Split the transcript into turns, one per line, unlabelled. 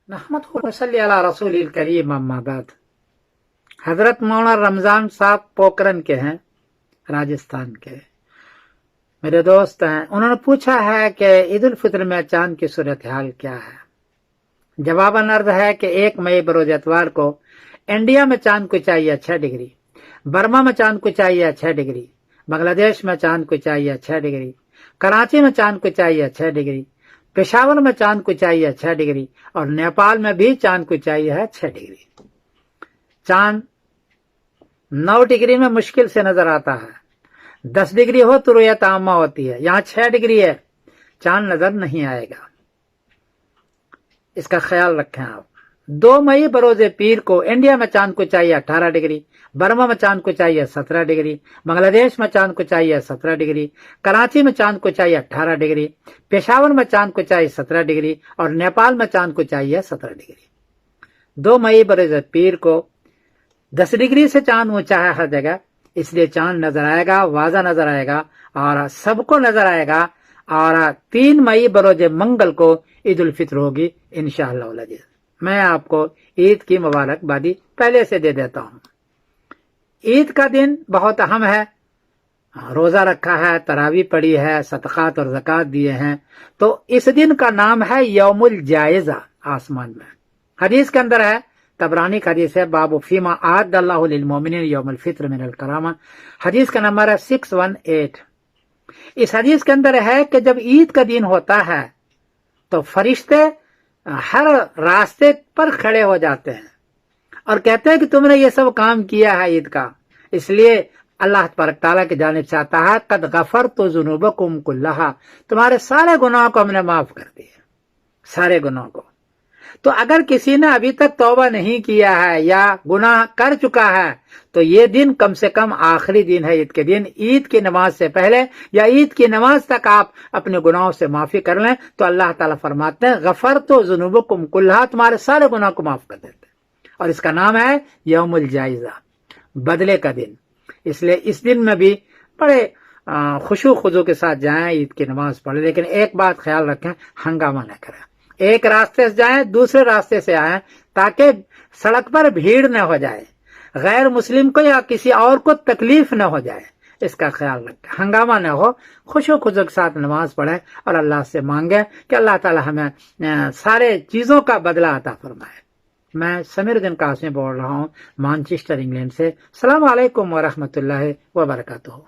نحمد صلی علی رسول الکریم اما بعد۔ حضرت مولانا رمضان صاحب پوکرن کے ہیں، راجستھان کے میرے دوست ہیں۔ انہوں نے پوچھا ہے کہ عید الفطر میں چاند کی صورتحال کیا ہے؟ جواباً عرض ہے کہ 1 مئی بروز اتوار کو انڈیا میں چاند کو چاہیے 6 ڈگری، برما میں چاند کو چاہیے 6 ڈگری، بنگلہ دیش میں چاند کو چاہیے 6 ڈگری، کراچی میں چاند کو چاہیے 6 ڈگری، پشاور میں چاند کو چاہیے 6 ڈگری، اور نیپال میں بھی چاند کو چاہیے 6 ڈگری۔ چاند 9 ڈگری میں مشکل سے نظر آتا ہے، 10 ڈگری ہو تو رؤیت عامہ ہوتی ہے، یہاں 6 ڈگری ہے، چاند نظر نہیں آئے گا، اس کا خیال رکھیں آپ۔ 2 مئی بروز پیر کو انڈیا میں چاند کو چاہیے 18 ڈگری، برما میں چاند کو چاہیے 17 ڈگری، بنگلہ دیش میں چاند کو چاہیے 17 ڈگری، کراچی میں چاند کو چاہیے 18 ڈگری، پشاور میں چاند کو چاہیے 17 ڈگری، اور نیپال میں چاند کو چاہیے 17 ڈگری۔ 2 مئی بروز پیر کو 10 ڈگری سے چاند اونچا ہے ہر جگہ، اس لیے چاند نظر آئے گا، واضح نظر آئے گا اور سب کو نظر آئے گا۔ اور 3 مئی بروز منگل کو عید الفطر ہوگی انشاءاللہ العزیز۔ میں آپ کو عید کی مبارکبادی پہلے سے دے دیتا ہوں۔ عید کا دن بہت اہم ہے، روزہ رکھا ہے، تراویح پڑھی ہے، صدقات اور زکوٰۃ دیے ہیں، تو اس دن کا نام ہے یوم الجائزہ آسمان میں۔ حدیث کے اندر ہے، طبرانی کا حدیث ہے، باب فیما اعد اللہ للمؤمنین یوم الفطر من الکرامہ، حدیث کا نمبر ہے 618۔ اس حدیث کے اندر ہے کہ جب عید کا دن ہوتا ہے تو فرشتے ہر راستے پر کھڑے ہو جاتے ہیں اور کہتے ہیں کہ تم نے یہ سب کام کیا ہے عید کا، اس لیے اللہ تبارک تعالیٰ کی جانب سے آتا ہے قد غفرت ذنوبکم کلھا، تمہارے سارے گناہوں کو ہم نے معاف کر دیا، سارے گناہوں کو۔ تو اگر کسی نے ابھی تک توبہ نہیں کیا ہے یا گناہ کر چکا ہے تو یہ دن کم سے کم آخری دن ہے عید کے دن، عید کی نماز سے پہلے یا عید کی نماز تک آپ اپنے گناہوں سے معافی کر لیں تو اللہ تعالیٰ فرماتے ہیں غفرت ذنوبکم کلھا، تمہارے سارے گناہ کو معاف کر دیتے ہیں، اور اس کا نام ہے یوم الجائزہ، بدلے کا دن۔ اس لیے اس دن میں بھی بڑے خشوع خضوع کے ساتھ جائیں، عید کی نماز پڑھیں، لیکن ایک بات خیال رکھیں، ہنگامہ نہ کریں، ایک راستے سے جائیں دوسرے راستے سے آئیں تاکہ سڑک پر بھیڑ نہ ہو جائے، غیر مسلم کو یا کسی اور کو تکلیف نہ ہو جائے، اس کا خیال رکھیں، ہنگامہ نہ ہو، خشوع خضوع کے ساتھ نماز پڑھیں اور اللہ سے مانگیں کہ اللہ تعالی ہمیں سارے چیزوں کا بدلہ عطا فرمائے۔ میں سمیر الدین قاسمی بول رہا ہوں مانچسٹر انگلینڈ سے۔ السلام علیکم ورحمۃ اللہ وبرکاتہ۔